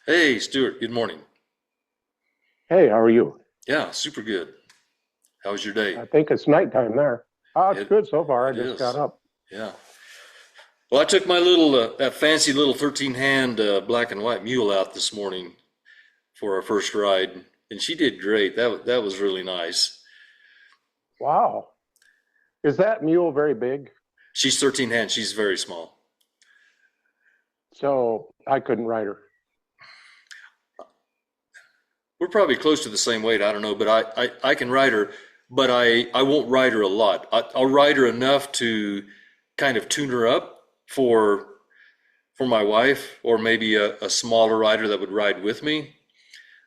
Hey, Stuart, good morning. Hey, how are you? Yeah, super good. How was your day? I think it's nighttime there. Oh, it's It good so far. I it just got is. up. Yeah. Well, I took my little that fancy little 13 hand black and white mule out this morning for our first ride, and she did great. That was really nice. Wow. Is that mule very big? She's 13 hand. She's very small. So I couldn't ride her. We're probably close to the same weight. I don't know, but I can ride her, but I won't ride her a lot. I'll ride her enough to kind of tune her up for my wife, or maybe a smaller rider that would ride with me.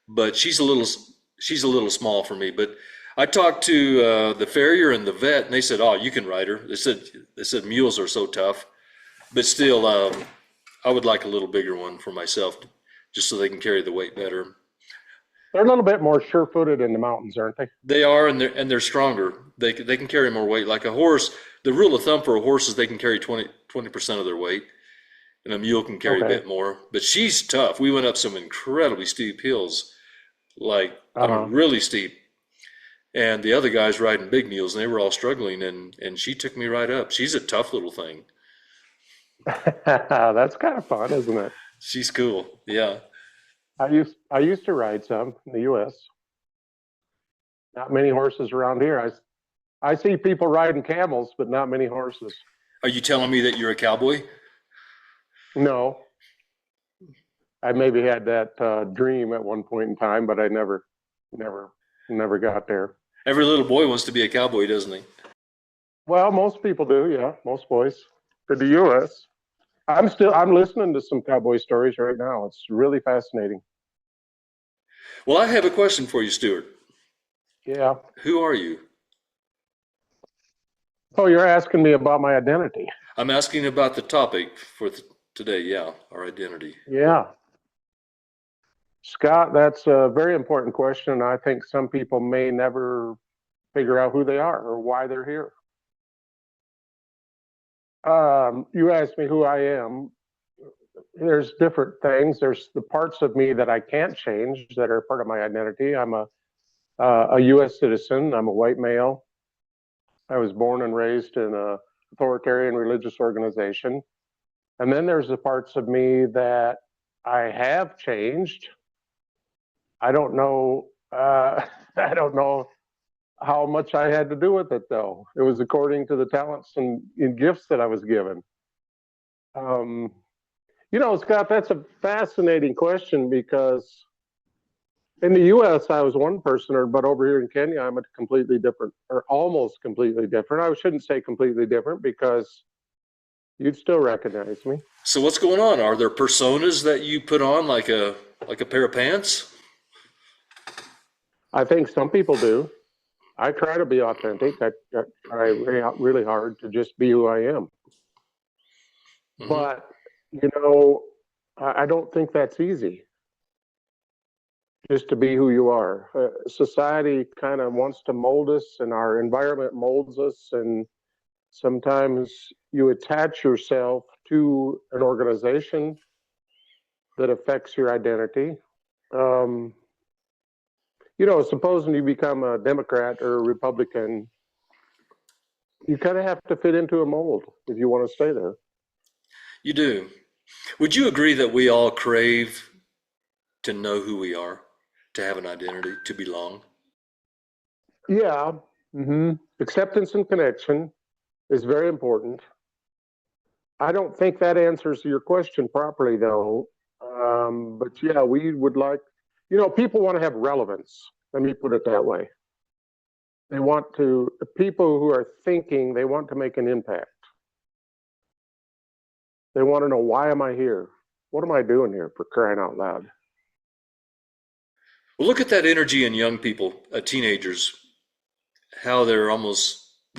But she's a little small for me. But I talked to the farrier and the vet, and they said, "Oh, you can ride her." They said mules are so tough, but still, I would like a little bigger one for myself, just so they can carry the weight better. They're a little bit more sure-footed in the mountains, aren't they? They are, and they're stronger. They can carry more weight. Like a horse, the rule of thumb for a horse is they can carry 20% of their weight, and a mule can carry a Okay. bit more. But she's tough. We went up some incredibly steep hills, like I mean, Uh-huh. really steep. And the other guys riding big mules, and they were all struggling, and she took me right up. She's a tough little thing. That's kind of fun, isn't it? She's cool. Yeah. I used to ride some in the US. Not many horses around here. I see people riding camels, but not many horses. Are you telling me that you're a cowboy? No, I maybe had that dream at one point in time, but I never, never got there. Every little boy wants to be a cowboy, doesn't he? Well, most people do, yeah, most boys. For the US, I'm listening to some cowboy stories right now. It's really fascinating. Well, I have a question for you, Stuart. Yeah. Who are you? Oh, you're asking me about my identity. I'm asking about the topic for today. Yeah, our identity. Yeah. Scott, that's a very important question. I think some people may never figure out who they are or why they're here. You asked me who I am. There's different things. There's the parts of me that I can't change that are part of my identity. I'm a U.S. citizen. I'm a white male. I was born and raised in a authoritarian religious organization. And then there's the parts of me that I have changed. I don't know. I don't know how much I had to do with it, though. It was according to the talents and gifts that I was given. Um, Scott, that's a fascinating question because in the U.S. I was one person, but over here in Kenya I'm a completely different, or almost completely different. I shouldn't say completely different because you'd still recognize me. So what's going on? Are there personas that you put on like a pair of pants? I think some people do. I try to be authentic. I try really hard to just be who I am. Hmm. But, you know, I don't think that's easy, just to be who you are. Society kind of wants to mold us, and our environment molds us. And sometimes you attach yourself to an organization that affects your identity. Um, Supposing you become a Democrat or a Republican, you kind of have to fit into a mold if you want to stay there. You do. Would you agree that we all crave to know who we are, to have an identity, to belong? Yeah. Acceptance and connection is very important. I don't think that answers your question properly, though. But yeah, we would like, people want to have relevance. Let me put it that way. The people who are thinking, they want to make an impact. They want to know, why am I here? What am I doing here, for crying out loud? Well, look at that energy in young people, teenagers, how they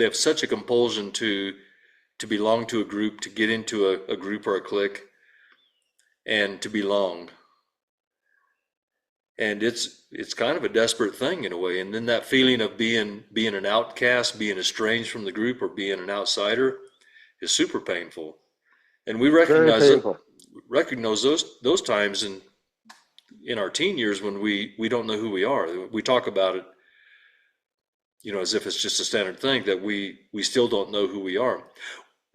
have such a compulsion to belong to a group, to get into a group or a clique, and to belong. And it's kind of a desperate thing in a way. And then that feeling of being an outcast, being estranged from the group, or being an outsider is super painful. And we Very recognize that painful. recognize those times in our teen years when we don't know who we are. We talk about it, as if it's just a standard thing that we still don't know who we are.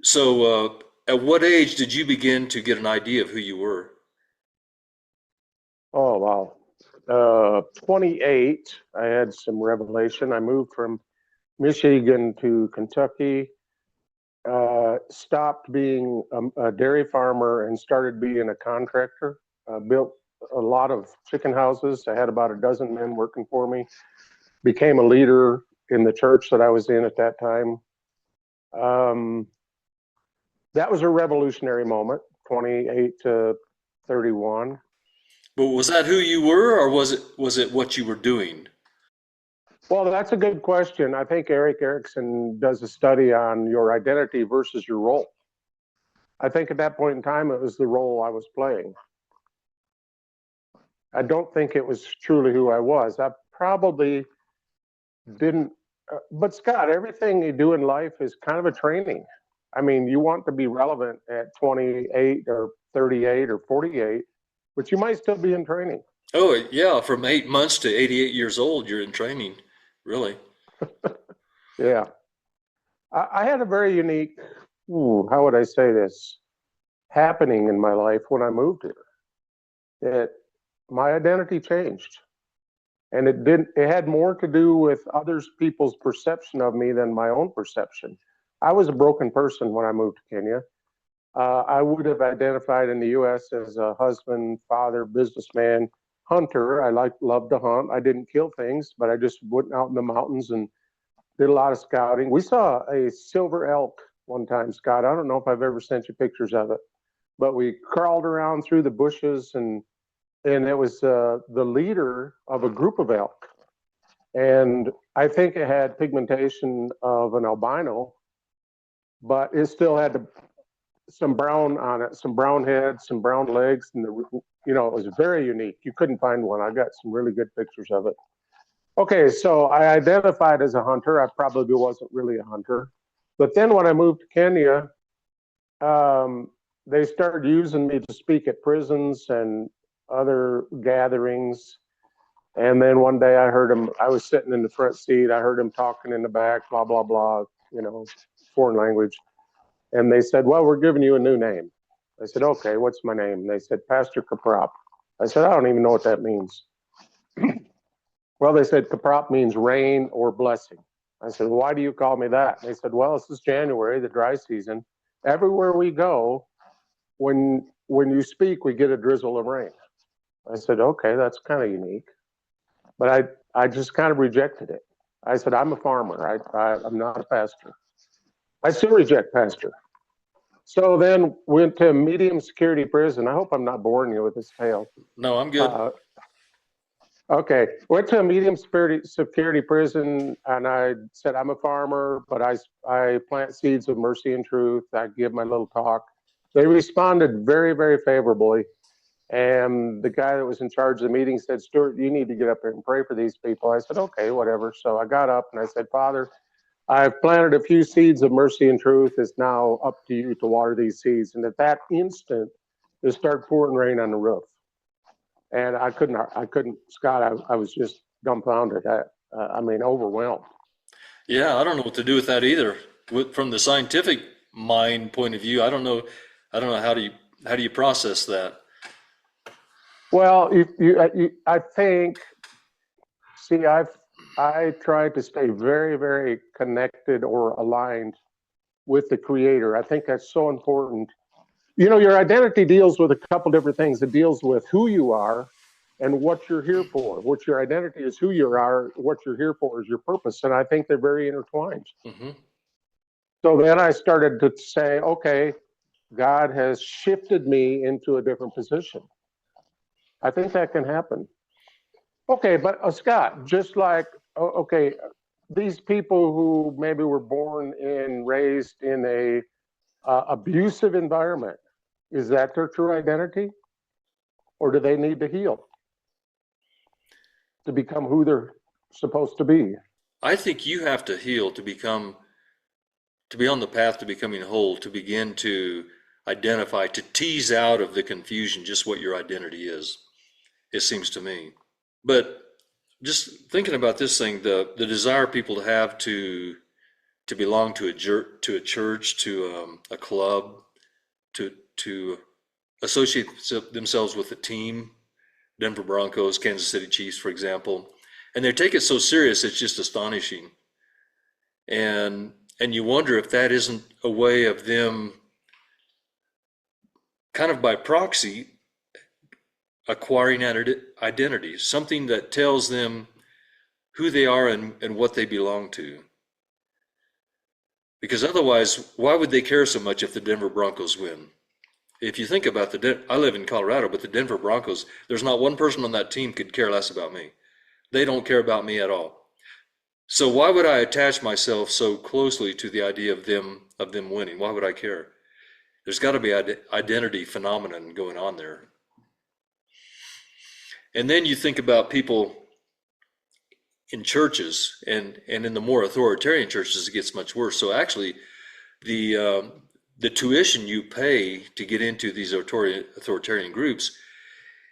So, at what age did you begin to get an idea of who you were? Oh, wow. 28, I had some revelation. I moved from Michigan to Kentucky, stopped being a dairy farmer and started being a contractor. Built a lot of chicken houses. I had about a dozen men working for me. Became a leader in the church that I was in at that time. Um, that was a revolutionary moment, 28 to 31. But was that who you were, or was it what you were doing? Well, that's a good question. I think Eric Erickson does a study on your identity versus your role. I think at that point in time, it was the role I was playing. I don't think it was truly who I was. I probably didn't, but Scott, everything you do in life is kind of a training. I mean, you want to be relevant at 28 or 38 or 48, but you might still be in training. Oh, yeah, from 8 months to 88 years old, you're in training, really. Yeah. I had a very unique, how would I say this, happening in my life when I moved here. It, my identity changed. And it had more to do with others people's perception of me than my own perception. I was a broken person when I moved to Kenya. I would have identified in the US as a husband, father, businessman, hunter. Loved to hunt. I didn't kill things, but I just went out in the mountains and did a lot of scouting. We saw a silver elk one time, Scott. I don't know if I've ever sent you pictures of it, but we crawled around through the bushes, and it was the leader of a group of elk. And I think it had pigmentation of an albino, but it still had some brown on it, some brown head, some brown legs, and it was very unique. You couldn't find one. I got some really good pictures of it. Okay, so I identified as a hunter. I probably wasn't really a hunter, but then when I moved to Kenya, they started using me to speak at prisons and other gatherings. And then one day I heard him, I was sitting in the front seat. I heard him talking in the back, blah, blah, blah, foreign language. And they said, well, we're giving you a new name. I said, okay, what's my name? And they said, Pastor Kaprop. I said, I don't even know what that means. Well, they said Kaprop means rain or blessing. I said, well, why do you call me that? And they said, well, this is January, the dry season. Everywhere we go, when you speak, we get a drizzle of rain. I said, okay, that's kind of unique. But I just kind of rejected it. I said, I'm a farmer. I'm not a pastor. I still reject pastor. So then went to medium security prison. I hope I'm not boring you with this tale. No, I'm good. Okay, went to a medium security prison, and I said I'm a farmer, but I plant seeds of mercy and truth. I give my little talk. They responded very, very favorably. And the guy that was in charge of the meeting said, Stuart, you need to get up here and pray for these people. I said, okay, whatever. So I got up and I said, Father, I've planted a few seeds of mercy and truth. It's now up to you to water these seeds. And at that instant, it started pouring rain on the roof. And I couldn't, Scott, I was just dumbfounded. I mean, overwhelmed. Yeah, I don't know what to do with that either. From the scientific mind point of view, I don't know how do you process that? Well, I think, see, I tried to stay very, very connected or aligned with the creator. I think that's so important. Your identity deals with a couple different things. It deals with who you are and what you're here for. What your identity is who you are, what you're here for is your purpose. And I think they're very intertwined. Hmm. So then I started to say, okay, God has shifted me into a different position. I think that can happen. Okay, but Scott, just like, okay, these people who maybe were born and raised in a abusive environment, is that their true identity? Or do they need to heal to become who they're supposed to be? I think you have to heal to be on the path to becoming whole, to begin to identify, to tease out of the confusion just what your identity is, it seems to me. But just thinking about this thing, the desire people have to belong to to a church, to a club, to associate themselves with a team, Denver Broncos, Kansas City Chiefs, for example, and they take it so serious it's just astonishing. And you wonder if that isn't a way of them, kind of by proxy, acquiring identity, something that tells them who they are and what they belong to. Because otherwise, why would they care so much if the Denver Broncos win? If you think about I live in Colorado, but the Denver Broncos, there's not one person on that team could care less about me. They don't care about me at all. So why would I attach myself so closely to the idea of them winning? Why would I care? There's got to be identity phenomenon going on there. And then you think about people in churches, and in the more authoritarian churches, it gets much worse. So actually, the tuition you pay to get into these authoritarian groups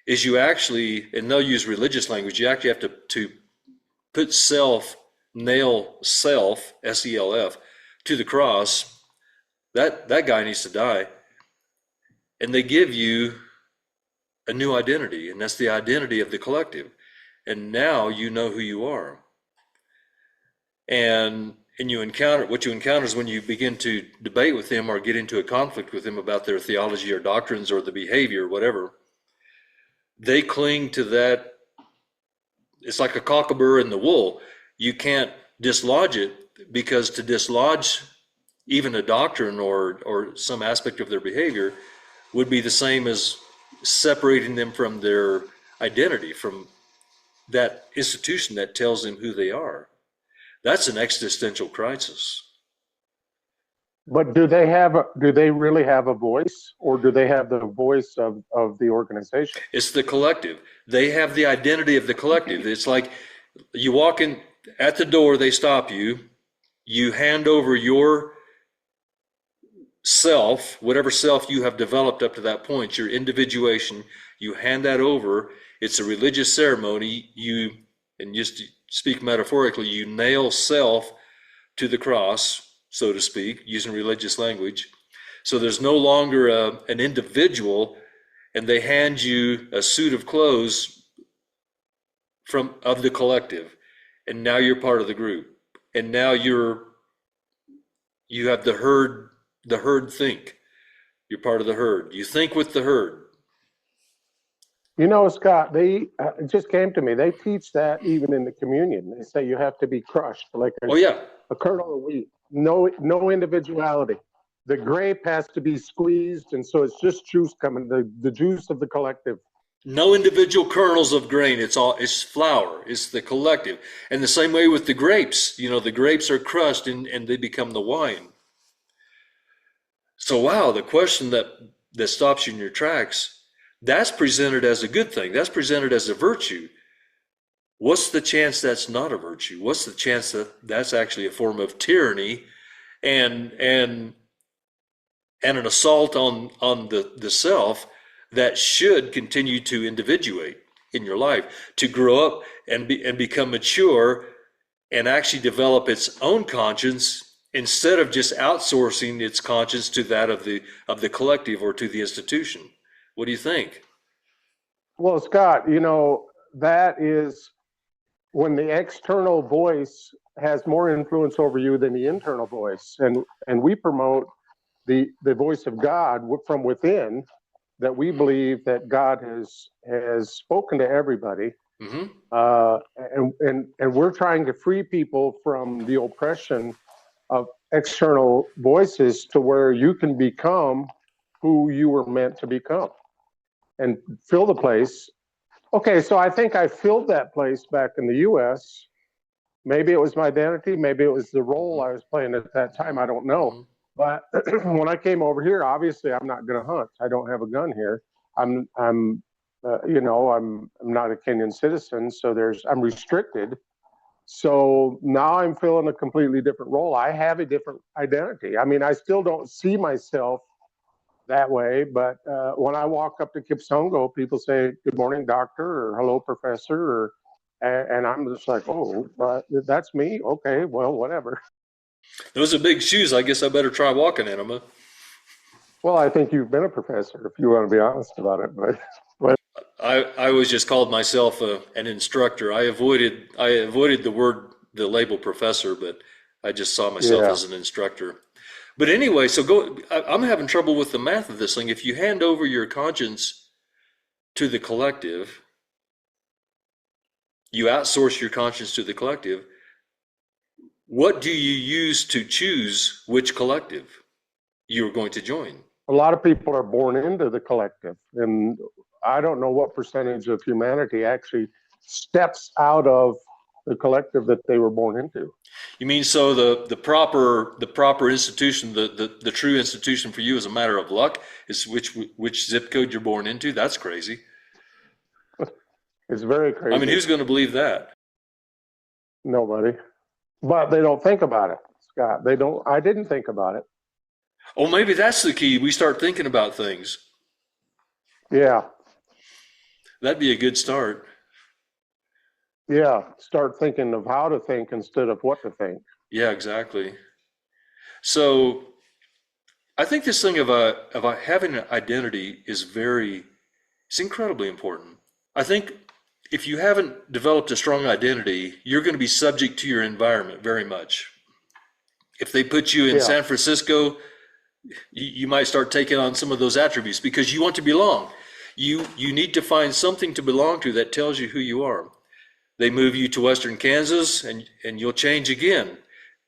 is you actually, and they'll use religious language, you actually have to put nail self, SELF, to the cross. That guy needs to die. And they give you a new identity, and that's the identity of the collective. And now you know who you are. And what you encounter is when you begin to debate with them or get into a conflict with them about their theology or doctrines or the behavior or whatever, they cling to that. It's like a cockabur in the wool. You can't dislodge it, because to dislodge even a doctrine or some aspect of their behavior would be the same as separating them from their identity, from that institution that tells them who they are. That's an existential crisis. But do they really have a voice, or do they have the voice of the organization? It's the collective. They have the identity of the collective. It's like you walk in at the door, they stop you, you hand over your self, whatever self you have developed up to that point, your individuation, you hand that over. It's a religious ceremony. And just to speak metaphorically, you nail self to the cross, so to speak, using religious language. So there's no longer an individual, and they hand you a suit of clothes of the collective, and now you're part of the group, and now you have the herd think. You're part of the herd. You think with the herd. You know, Scott, it just came to me. They teach that even in the communion. They say you have to be crushed like a kernel of wheat. No individuality. The grape has to be squeezed, and so it's just juice coming, the juice of the collective. No individual kernels of grain. It's flour. It's the collective. And the same way with the grapes. The grapes are crushed and they become the wine. So wow, the question that stops you in your tracks, that's presented as a good thing. That's presented as a virtue. What's the chance that's not a virtue? What's the chance that that's actually a form of tyranny and an assault on the self that should continue to individuate in your life, to grow up and become mature and actually develop its own conscience, instead of just outsourcing its conscience to that of the collective or to the institution. What do you think? Well, Scott, that is when the external voice has more influence over you than the internal voice. And we promote the voice of God from within, that we believe that God has spoken to everybody. Mm-hmm. And we're trying to free people from the oppression of external voices to where you can become who you were meant to become and fill the place. Okay, so I think I filled that place back in the U.S. Maybe it was my identity, maybe it was the role I was playing at that time, I don't know. But when I came over here, obviously I'm not going to hunt. I don't have a gun here. I'm not a Kenyan citizen, so I'm restricted. So now I'm filling a completely different role. I have a different identity. I mean, I still don't see myself that way. But when I walk up to Kipsongo, people say, "Good morning, doctor," or "Hello, professor," or and I'm just like, "Oh, that's me. Okay, well, whatever." Those are big shoes. I guess I better try walking in them. Huh? Well, I think you've been a professor, if you want to be honest about it. But I always just called myself an instructor. I avoided the label professor, but I just saw myself yeah, as an instructor. But anyway, so I'm having trouble with the math of this thing. If you hand over your conscience to the collective, you outsource your conscience to the collective. What do you use to choose which collective you're going to join? a lot of people are born into the collective, and I don't know what percentage of humanity actually steps out of the collective that they were born into. You mean so the proper institution, the true institution for you as a matter of luck is which zip code you're born into? That's crazy. It's very I mean, crazy. who's going to believe that? Nobody. But they don't think about it, Scott. They don't. I didn't think about it. Oh, maybe that's the key. We start thinking about things. Yeah, That'd be a good start. yeah. Start thinking of how to think instead of what to think. Yeah, exactly. So I think this thing of having an identity is it's incredibly important. I think if you haven't developed a strong identity, you're going to be subject to your environment very much. If they put you in Yeah, San Francisco, you might start taking on some of those attributes because you want to belong. You need to find something to belong to that tells you who you are. They move you to Western Kansas and you'll change again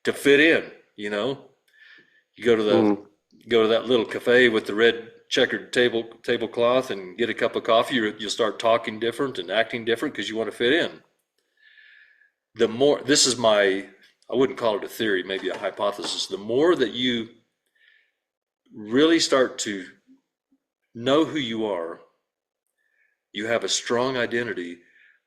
to fit in, you know. You mm, go to that little cafe with the red checkered tablecloth and get a cup of coffee. You'll start talking different and acting different because you want to fit in. The more this is my I wouldn't call it a theory, maybe a hypothesis. The more that you really start to know who you are, you have a strong identity,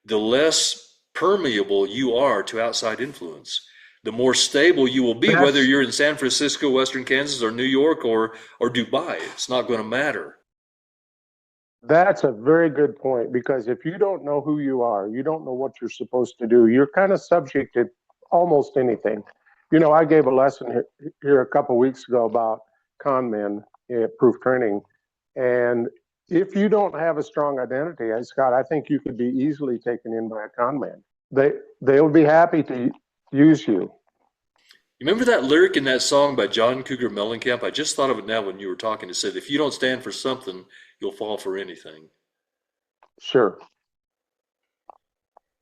the less permeable you are to outside influence. The more stable you will be, whether that's you're in San Francisco, Western Kansas, or New York, or Dubai. It's not going to matter. that's a very good point because if you don't know who you are, you don't know what you're supposed to do. You're kind of subject to almost anything. You know, I gave a lesson here a couple of weeks ago about con men at proof training, and if you don't have a strong identity, Scott, I think you could be easily taken in by a con man. They they'll be happy to use you. You remember that lyric in that song by John Cougar Mellencamp? I just thought of it now when you were talking. It said, "If you don't stand for something, you'll fall for anything." Sure.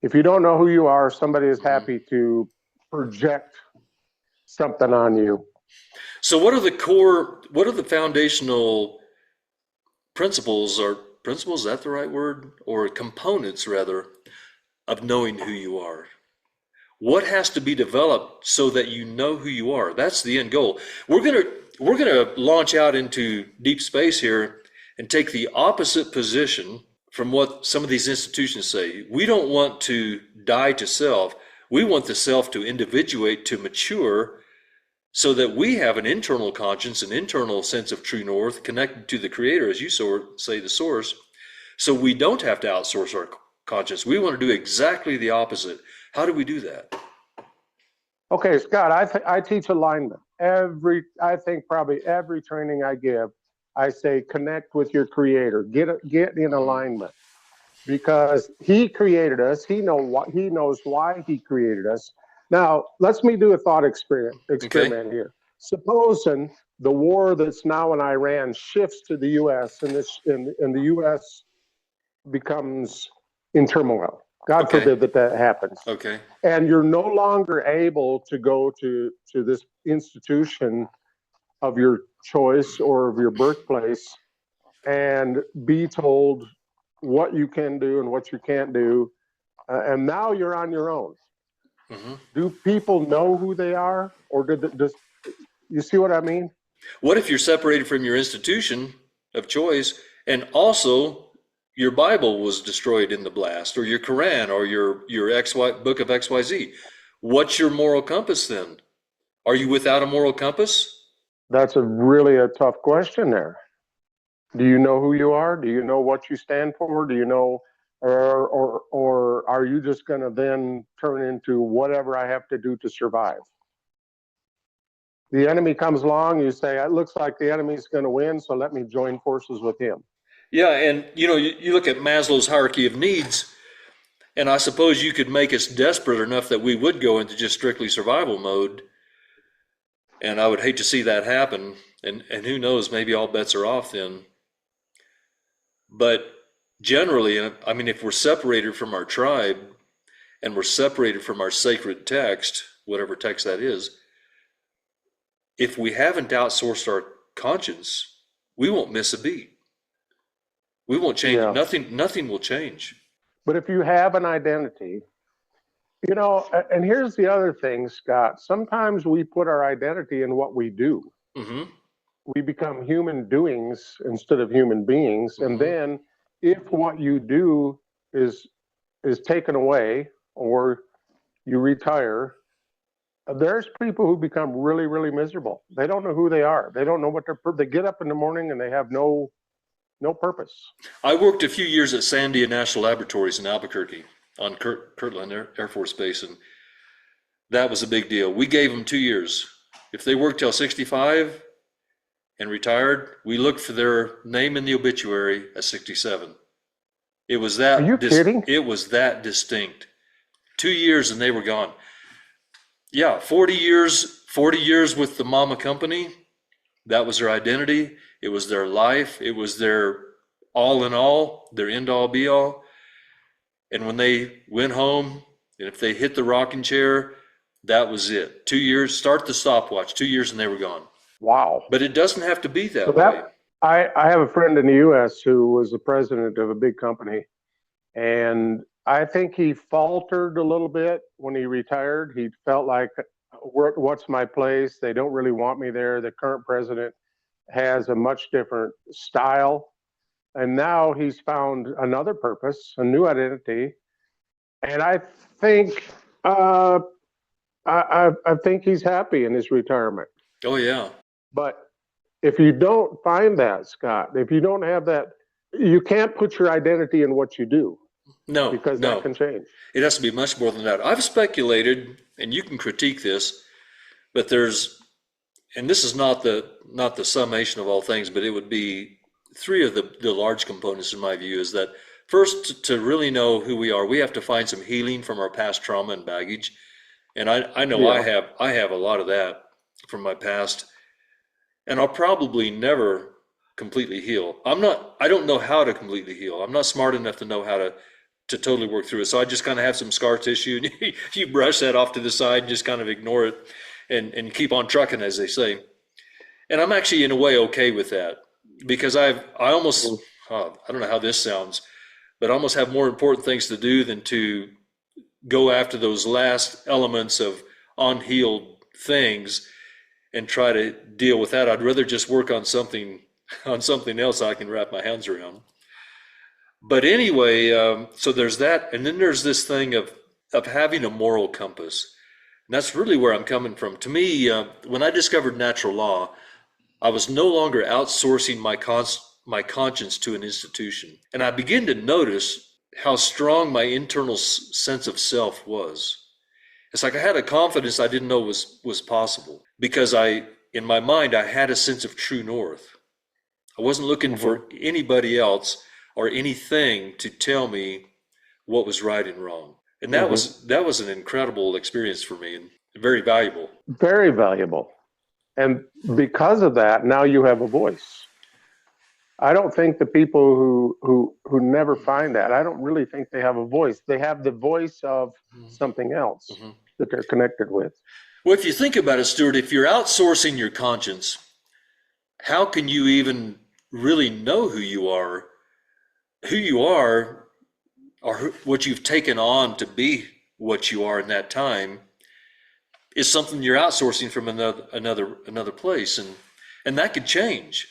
If you don't know who you are, somebody is Hmm. happy to project something on you. So, what are the foundational principles or principles, is that the right word? Or components rather of knowing who you are? What has to be developed so that you know who you are? That's the end goal. We're gonna launch out into deep space here and take the opposite position from what some of these institutions say. We don't want to die to self. We want the self to individuate, to mature, so that we have an internal conscience, an internal sense of true north connected to the creator, as you say, the source. So we don't have to outsource our conscience. We want to do exactly the opposite. How do we do that? Okay, Scott, I teach alignment. I think probably every training I give, I say connect with your creator, get in Hmm. alignment because he created us. He knows why he created us. Now, let's me do a thought Okay. experiment here. Supposing the war that's now in Iran shifts to the U.S. and the U.S. becomes in turmoil. God Okay. forbid that happens. Okay. And you're no longer able to go to this institution of your choice or of your birthplace and be told what you can do and what you can't do. And now you're on your own. Hmm. Do people know who they are, or does you see what I mean? What if you're separated from your institution of choice and also your Bible was destroyed in the blast, or your Quran, or your XY book of XYZ? What's your moral compass then? Are you without a moral compass? That's a really a tough question there. Do you know who you are? Do you know what you stand for? Do you know, or are you just going to then turn into whatever I have to do to survive? The enemy comes along, you say, it looks like the enemy's going to win, so let me join forces with him. Yeah, and you look at Maslow's hierarchy of needs, and I suppose you could make us desperate enough that we would go into just strictly survival mode. And I would hate to see that happen. And who knows, maybe all bets are off then. But generally, I mean, if we're separated from our tribe and we're separated from our sacred text, whatever text that is, if we haven't outsourced our conscience, we won't miss a beat. We won't change. Yeah. Nothing will change. But if you have an identity, and here's the other thing, Scott, sometimes we put our identity in what we do. Mm-hmm. We become human doings instead of human beings. Mm-hmm. And then if what you do is taken away or you retire, there's people who become really, really miserable. They don't know who they are. They don't know what they get up in the morning and they have no purpose. I worked a few years at Sandia National Laboratories in Albuquerque on Kirtland Air Force Base, and that was a big deal. We gave them 2 years. If they worked till 65 and retired, we looked for their name in the obituary at 67. It was that. Are you kidding? It was that distinct. 2 years and they were gone. Yeah, 40 years with the mama company. That was their identity. It was their life. It was their all in all, their end all be all. And when they went home, and if they hit the rocking chair, that was it. 2 years, start the stopwatch, 2 years and they were gone. Wow. But it doesn't have to be that way. I have a friend in the U.S. who was the president of a big company, and I think he faltered a little bit when he retired. He felt like, what's my place? They don't really want me there. The current president has a much different style. And now he's found another purpose, a new identity. And I think I think he's happy in his retirement. Oh, yeah. But if you don't find that, Scott, if you don't have that, you can't put your identity in what you do. No, because that can change. It has to be much more than that. I've speculated, and you can critique this, but and this is not the summation of all things, but it would be three of the large components in my view. Is that first, to really know who we are, we have to find some healing from our past trauma and baggage. And I know I have a lot of that from my past, and I'll probably never completely heal. I don't know how to completely heal. I'm not smart enough to know how to totally work through it. So I just kind of have some scar tissue, and you brush that off to the side and just kind of ignore it and keep on trucking, as they say. And I'm actually in a way okay with that, because I almost, I don't know how this sounds, but I almost have more important things to do than to go after those last elements of unhealed things and try to deal with that. I'd rather just work on something else I can wrap my hands around. But anyway, so there's that, and then there's this thing of having a moral compass. And that's really where I'm coming from. To me, when I discovered natural law, I was no longer outsourcing my conscience to an institution, and I began to notice how strong my internal sense of self was. It's like I had a confidence I didn't know was possible, because in my mind, I had a sense of true north. I wasn't looking for anybody else or anything to tell me what was right and wrong. And that was an incredible experience for me, and very valuable. Very valuable. And because of that, now you have a voice. I don't think the people who never find that, I don't really think they have a voice. They have the voice of something else that they're connected with. Well, if you think about it, Stuart, if you're outsourcing your conscience, how can you even really know who you are? Who you are, or what you've taken on to be what you are in that time, is something you're outsourcing from another place, and that could change.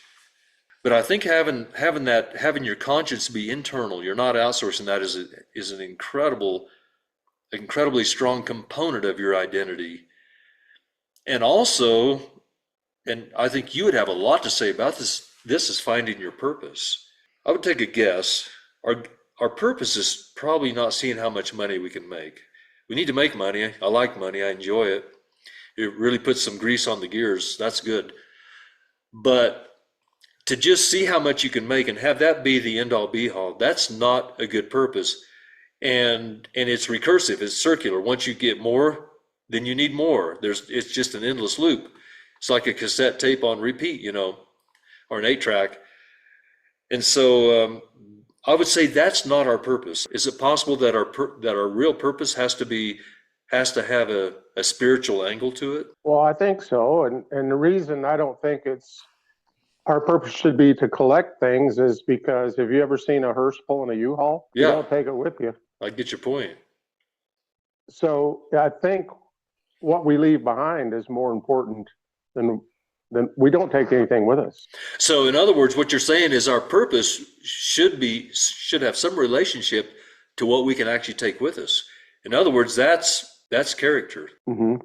But I think having your conscience be internal, you're not outsourcing that, is an incredibly strong component of your identity. And also, and I think you would have a lot to say about this, this is finding your purpose. I would take a guess. Our our purpose is probably not seeing how much money we can make. We need to make money. I like money. I enjoy it. It really puts some grease on the gears. That's good. But to just see how much you can make and have that be the end all be all, that's not a good purpose. And it's recursive, it's circular. Once you get more, then you need more. It's just an endless loop. It's like a cassette tape on repeat, or an 8 track. And so I would say that's not our purpose. Is it possible that our real purpose has to have a spiritual angle to it? Well, I think so. And the reason I don't think our purpose should be to collect things is because have you ever seen a hearse pulling a U-Haul? You Yeah, don't take it with you. I get your point. So I think what we leave behind is more important than we don't take anything with us. So in other words, what you're saying is our purpose should have some relationship to what we can actually take with us. In other words, that's character. Hmm.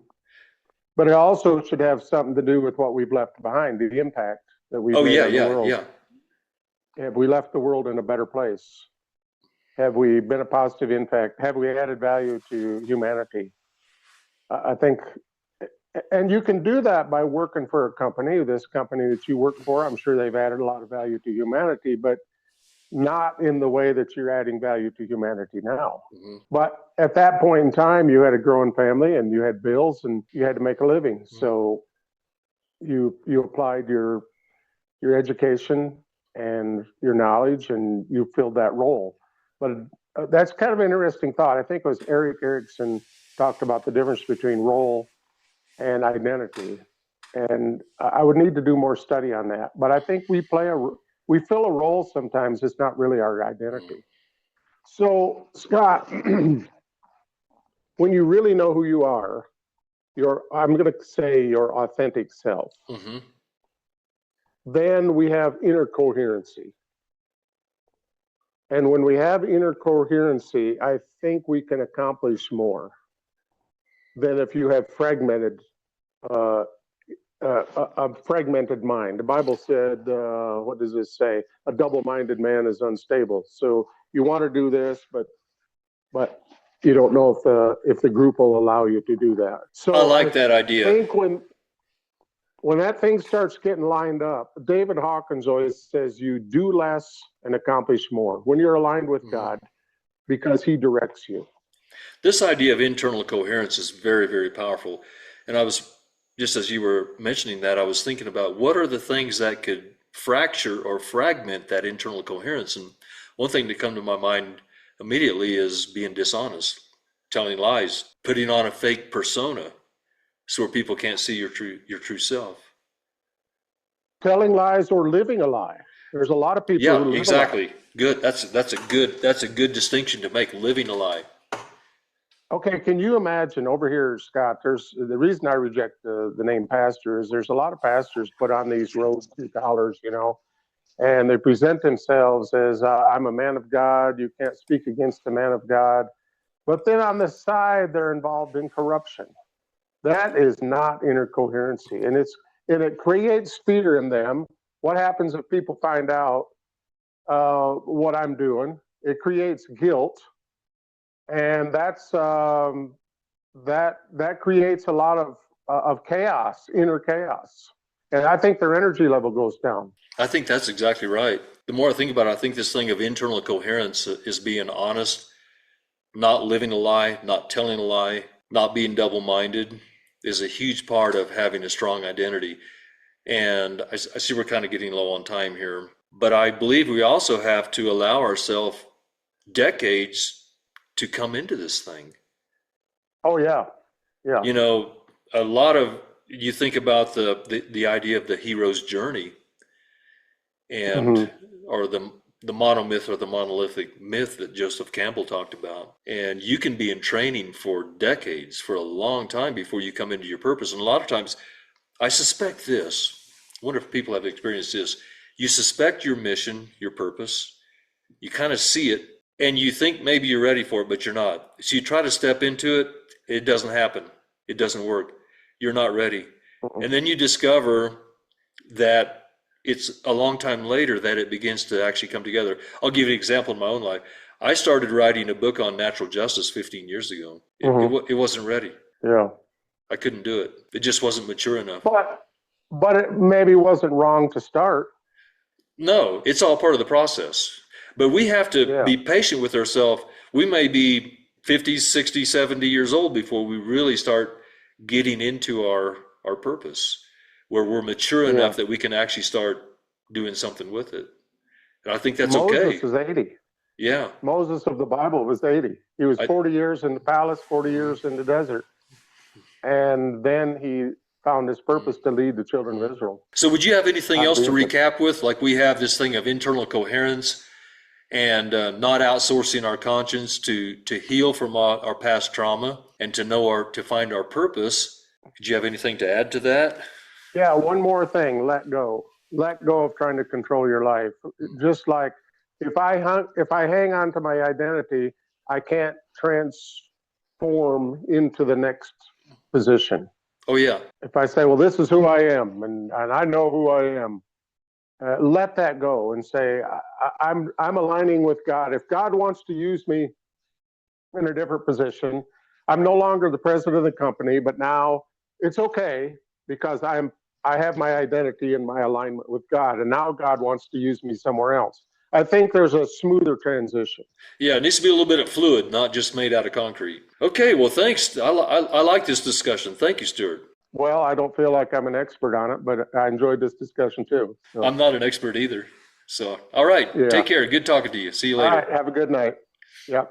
But it also should have something to do with what we've left behind, the impact that we've Oh made yeah, on the yeah, world. yeah. Have we left the world in a better place? Have we been a positive impact? Have we added value to humanity? I think, and you can do that by working for a company. This company that you work for, I'm sure they've added a lot of value to humanity, but not in the way that you're adding value to humanity now. Hmm. But at that point in time, you had a growing family and you had bills and you had to make a living. So you applied your education and your knowledge and you filled that role. But that's kind of an interesting thought. I think it was Eric Erickson talked about the difference between role and identity. And I would need to do more study on that. But I think we fill a role sometimes. It's not really our identity. So, Scott, when you really know who you are, I'm going to say your authentic self, Hmm. then we have inner coherency. And when we have inner coherency, I think we can accomplish more than if you have a fragmented mind. The Bible said, what does it say? A double-minded man is unstable. So you want to do this, but you don't know if the group will allow you to do that. So I like that idea. I think when that thing starts getting lined up, David Hawkins always says you do less and accomplish more when you're aligned with God because he directs you. This idea of internal coherence is very, very powerful. And just as you were mentioning that, I was thinking about what are the things that could fracture or fragment that internal coherence. And one thing to come to my mind immediately is being dishonest, telling lies, putting on a fake persona so where people can't see your true self. Telling lies or living a lie. There's a lot of people who Yeah, live exactly. a lie. Good. That's a good distinction to make, living a lie. Okay, can you imagine over here, Scott? There's the reason I reject the name pastor is there's a lot of pastors put on these rose collars, and they present themselves as I'm a man of God. You can't speak against the man of God, but then on the side they're involved in corruption. That is not inner coherency, and it creates fear in them. What happens if people find out what I'm doing? It creates guilt, and that creates a lot of chaos, inner chaos, and I think their energy level goes down. I think that's exactly right. The more I think about it, I think this thing of internal coherence is being honest, not living a lie, not telling a lie, not being double-minded is a huge part of having a strong identity. And I see we're kind of getting low on time here, but I believe we also have to allow ourselves decades to come into this thing. Oh yeah, yeah. A lot of you think about the idea of the hero's journey and or the monomyth or the monolithic myth that Joseph Campbell talked about. And you can be in training for decades, for a long time before you come into your purpose. And a lot of times, I suspect this, I wonder if people have experienced this. You suspect your mission, your purpose, you kind of see it, and you think maybe you're ready for it, but you're not. So you try to step into it, it doesn't happen. It doesn't work. You're not ready. And then you discover that it's a long time later that it begins to actually come together. I'll give you an example in my own life. I started writing a book on natural justice 15 years ago. Hmm. It wasn't ready. Yeah. I couldn't do it. It just wasn't mature enough. But it maybe wasn't wrong to start. No, it's all part of the process. But we have to Yeah. be patient with ourselves. We may be 50, 60, 70 years old before we really start getting into our purpose, where we're mature Yeah. enough that we can actually start doing something with it. And I think that's okay. Moses is 80. Yeah. Moses of the Bible was 80. He was I, 40 years in the palace, 40 years in the desert. And then he found his purpose to lead the children of Israel so would you have anything out of else to Egypt. recap with? Like we have this thing of internal coherence and not outsourcing our conscience to heal from our past trauma and to know to find our purpose. Did you have anything to add to that? Yeah, one more thing, let go. Let go of trying to control your life. Just like if I hang on to my identity, I can't transform into the next position. Oh yeah. If I say, well, this is who I am, and I know who I am, let that go and say, I'm aligning with God. If God wants to use me in a different position, I'm no longer the president of the company, but now it's okay because I have my identity and my alignment with God, and now God wants to use me somewhere else. I think there's a smoother transition. Yeah, it needs to be a little bit of fluid, not just made out of concrete. Okay, well, thanks. I like this discussion. Thank you, Stuart. Well, I don't feel like I'm an expert on it, but I enjoyed this discussion too. So, I'm not an expert either. So, all right, yeah. take care. Good talking to you. See you All later. right. Have a good night. Yep.